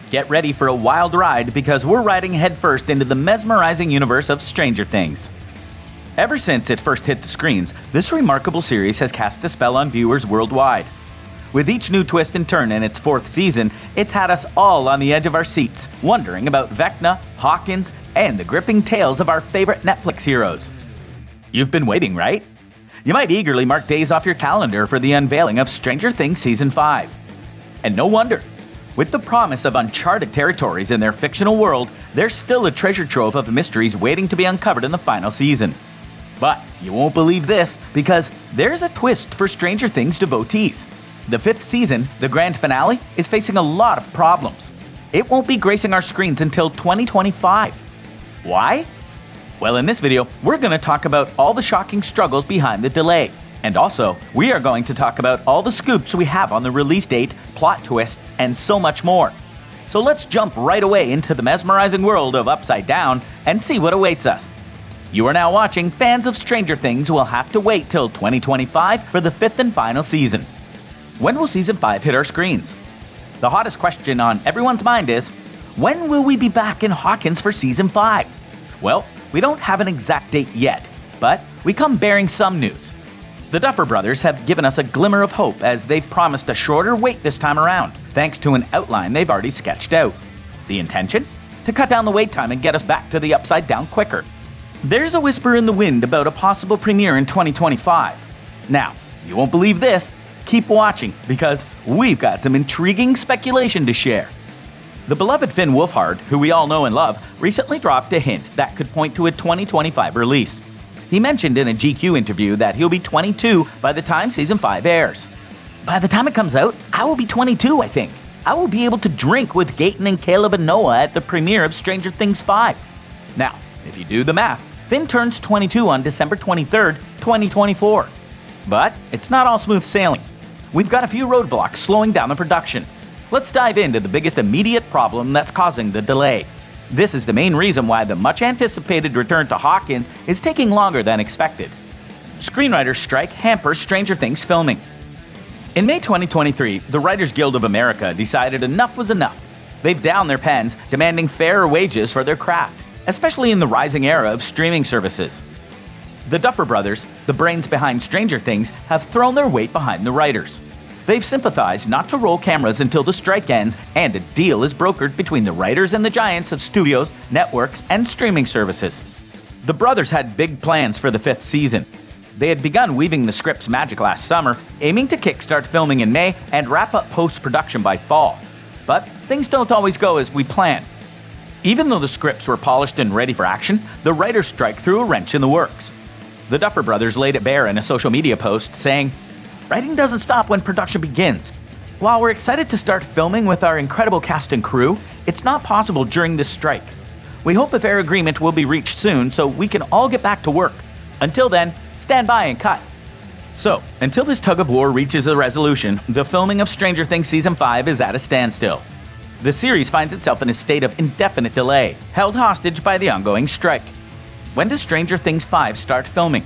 Get ready for a wild ride because we're riding headfirst into the mesmerizing universe of Stranger Things. Ever since it first hit the screens, this remarkable series has cast a spell on viewers worldwide. With each new twist and turn in its 4th season, it's had us all on the edge of our seats, wondering about Vecna, Hawkins, and the gripping tales of our favorite Netflix heroes. You've been waiting, right? You might eagerly mark days off your calendar for the unveiling of Stranger Things Season 5. And no wonder. With the promise of uncharted territories in their fictional world, there's still a treasure trove of mysteries waiting to be uncovered in the final season. But you won't believe this, because there's a twist for Stranger Things devotees. The 5th season, the grand finale, is facing a lot of problems. It won't be gracing our screens until 2025. Why? Well, in this video, we're going to talk about all the shocking struggles behind the delay. And also, we are going to talk about all the scoops we have on the release date, plot twists, and so much more. So let's jump right away into the mesmerizing world of Upside Down and see what awaits us. You are now watching Fans of Stranger Things will have to wait till 2025 for the 5th and final season. When will Season 5 hit our screens? The hottest question on everyone's mind is, when will we be back in Hawkins for Season 5? Well, we don't have an exact date yet, but we come bearing some news. The Duffer Brothers have given us a glimmer of hope as they've promised a shorter wait this time around, thanks to an outline they've already sketched out. The intention? To cut down the wait time and get us back to the Upside Down quicker. There's a whisper in the wind about a possible premiere in 2025. Now, you won't believe this. Keep watching, because we've got some intriguing speculation to share. The beloved Finn Wolfhard, who we all know and love, recently dropped a hint that could point to a 2025 release. He mentioned in a GQ interview that he'll be 22 by the time Season 5 airs. By the time it comes out, I will be 22, I think. I will be able to drink with Gaten and Caleb and Noah at the premiere of Stranger Things 5. Now, if you do the math, Finn turns 22 on December 23rd, 2024. But it's not all smooth sailing. We've got a few roadblocks slowing down the production. Let's dive into the biggest immediate problem that's causing the delay. This is the main reason why the much-anticipated return to Hawkins is taking longer than expected. Screenwriters' strike hampers Stranger Things filming. In May 2023, the Writers Guild of America decided enough was enough. They've downed their pens, demanding fairer wages for their craft, especially in the rising era of streaming services. The Duffer Brothers, the brains behind Stranger Things, have thrown their weight behind the writers. They've sympathized not to roll cameras until the strike ends and a deal is brokered between the writers and the giants of studios, networks, and streaming services. The brothers had big plans for the 5th season. They had begun weaving the script's magic last summer, aiming to kickstart filming in May and wrap up post-production by fall. But things don't always go as we plan. Even though the scripts were polished and ready for action, the writers' strike threw a wrench in the works. The Duffer Brothers laid it bare in a social media post saying, "Writing doesn't stop when production begins. While we're excited to start filming with our incredible cast and crew, it's not possible during this strike. We hope a fair agreement will be reached soon so we can all get back to work. Until then, stand by and cut." So, until this tug of war reaches a resolution, the filming of Stranger Things Season 5 is at a standstill. The series finds itself in a state of indefinite delay, held hostage by the ongoing strike. When does Stranger Things 5 start filming?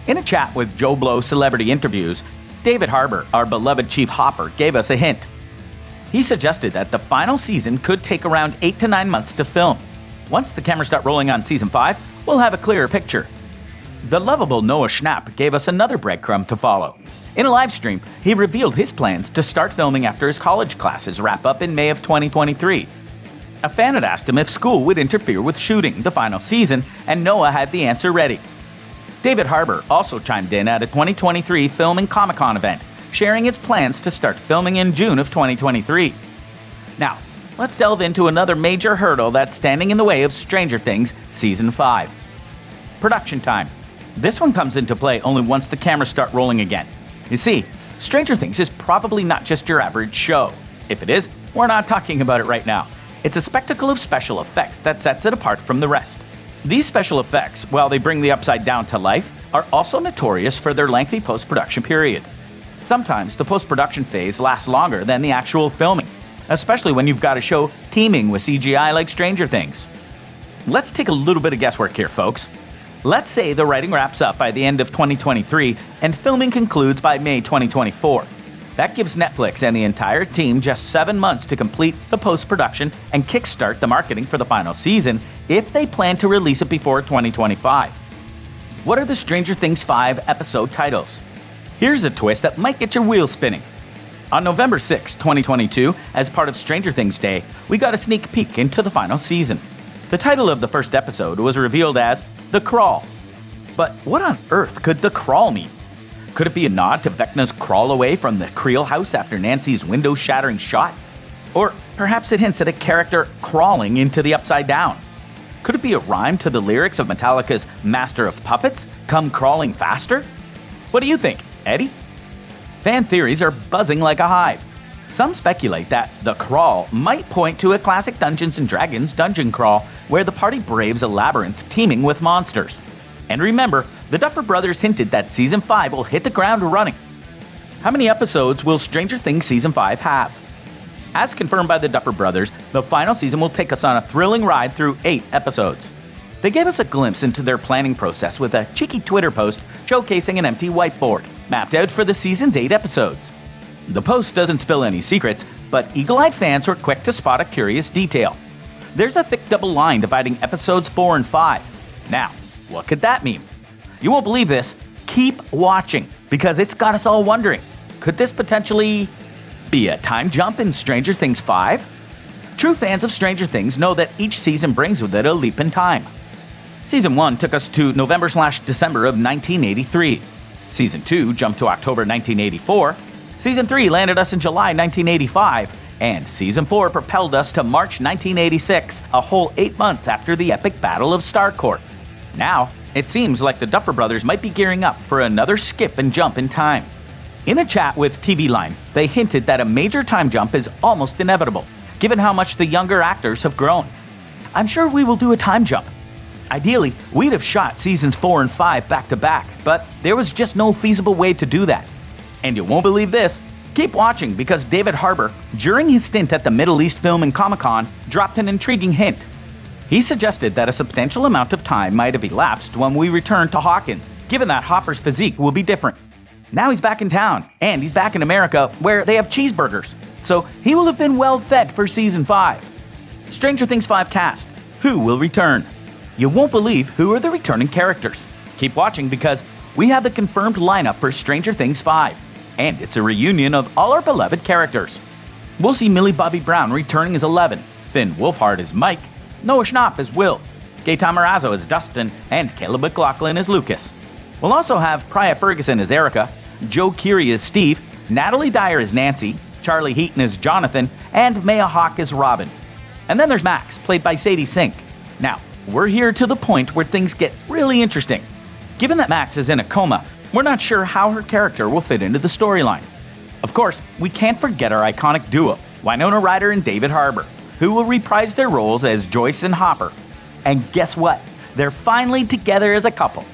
In a chat with Joe Blow Celebrity Interviews, David Harbour, our beloved Chief Hopper, gave us a hint. He suggested that the final season could take around 8 to 9 months to film. Once the cameras start rolling on Season 5, we'll have a clearer picture. The lovable Noah Schnapp gave us another breadcrumb to follow. In a live stream, he revealed his plans to start filming after his college classes wrap up in May of 2023. A fan had asked him if school would interfere with shooting the final season, and Noah had the answer ready. David Harbour also chimed in at a 2023 Film and Comic-Con event, sharing its plans to start filming in June of 2023. Now, let's delve into another major hurdle that's standing in the way of Stranger Things Season 5. Production time. This one comes into play only once the cameras start rolling again. You see, Stranger Things is probably not just your average show. If it is, we're not talking about it right now. It's a spectacle of special effects that sets it apart from the rest. These special effects, while they bring the Upside Down to life, are also notorious for their lengthy post-production period. Sometimes the post-production phase lasts longer than the actual filming, especially when you've got a show teeming with CGI like Stranger Things. Let's take a little bit of guesswork here, folks. Let's say the writing wraps up by the end of 2023 and filming concludes by May 2024. That gives Netflix and the entire team just 7 months to complete the post-production and kickstart the marketing for the final season if they plan to release it before 2025. What are the Stranger Things 5 episode titles? Here's a twist that might get your wheels spinning. On November 6, 2022, as part of Stranger Things Day, we got a sneak peek into the final season. The title of the first episode was revealed as The Crawl. But what on earth could The Crawl mean? Could it be a nod to Vecna's crawl away from the Creel house after Nancy's window-shattering shot? Or perhaps it hints at a character crawling into the Upside Down? Could it be a rhyme to the lyrics of Metallica's Master of Puppets, Come Crawling Faster? What do you think, Eddie? Fan theories are buzzing like a hive. Some speculate that The Crawl might point to a classic Dungeons & Dragons dungeon crawl where the party braves a labyrinth teeming with monsters. And remember, the Duffer Brothers hinted that Season 5 will hit the ground running. How many episodes will Stranger Things Season 5 have? As confirmed by the Duffer Brothers, the final season will take us on a thrilling ride through 8 episodes. They gave us a glimpse into their planning process with a cheeky Twitter post showcasing an empty whiteboard, mapped out for the season's 8 episodes. The post doesn't spill any secrets, but eagle-eyed fans were quick to spot a curious detail. There's a thick double line dividing episodes 4 and 5. Now, what could that mean? You won't believe this. Keep watching, because it's got us all wondering, could this potentially be a time jump in Stranger Things 5? True fans of Stranger Things know that each season brings with it a leap in time. Season 1 took us to November/December of 1983. Season 2 jumped to October 1984. Season 3 landed us in July 1985. And Season 4 propelled us to March 1986, a whole 8 months after the epic Battle of Starcourt. Now, it seems like the Duffer Brothers might be gearing up for another skip and jump in time. In a chat with TV Line, they hinted that a major time jump is almost inevitable, given how much the younger actors have grown. I'm sure we will do a time jump. Ideally, we'd have shot Seasons 4 and 5 back to back, but there was just no feasible way to do that. And you won't believe this. Keep watching, because David Harbour, during his stint at the Middle East Film and Comic-Con, dropped an intriguing hint. He suggested that a substantial amount of time might have elapsed when we returned to Hawkins, given that Hopper's physique will be different. Now he's back in town, and he's back in America, where they have cheeseburgers, so he will have been well fed for Season 5. Stranger Things 5 cast. Who will return? You won't believe who are the returning characters. Keep watching, because we have the confirmed lineup for Stranger Things 5, and it's a reunion of all our beloved characters. We'll see Millie Bobby Brown returning as Eleven, Finn Wolfhard as Mike, Noah Schnapp as Will, Gaetan Morazzo as Dustin, and Caleb McLaughlin as Lucas. We'll also have Priya Ferguson as Erica, Joe Keery as Steve, Natalie Dyer as Nancy, Charlie Heaton as Jonathan, and Maya Hawke as Robin. And then there's Max, played by Sadie Sink. Now, we're here to the point where things get really interesting. Given that Max is in a coma, we're not sure how her character will fit into the storyline. Of course, we can't forget our iconic duo, Winona Ryder and David Harbour, who will reprise their roles as Joyce and Hopper. And guess what? They're finally together as a couple.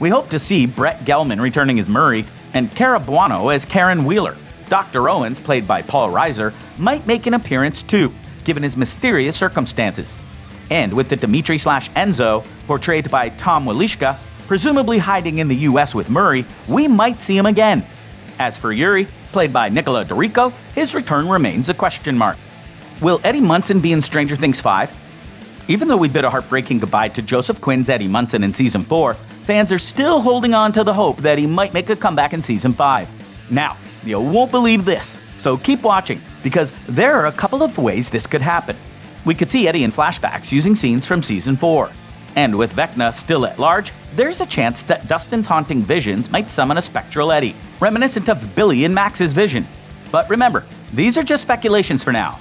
We hope to see Brett Gelman returning as Murray and Cara Buono as Karen Wheeler. Dr. Owens, played by Paul Reiser, might make an appearance too, given his mysterious circumstances. And with the Dimitri/Enzo, portrayed by Tom Walishka, presumably hiding in the US with Murray, we might see him again. As for Yuri, played by Nicola Dorico, his return remains a question mark. Will Eddie Munson be in Stranger Things 5? Even though we bid a heartbreaking goodbye to Joseph Quinn's Eddie Munson in Season 4, fans are still holding on to the hope that he might make a comeback in Season 5. Now, you won't believe this, so keep watching, because there are a couple of ways this could happen. We could see Eddie in flashbacks using scenes from Season 4. And with Vecna still at large, there's a chance that Dustin's haunting visions might summon a spectral Eddie, reminiscent of Billy and Max's vision. But remember, these are just speculations for now.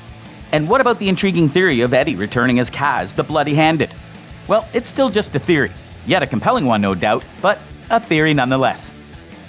And what about the intriguing theory of Eddie returning as Kaz, the Bloody-Handed? Well, it's still just a theory. Yet a compelling one, no doubt, but a theory nonetheless.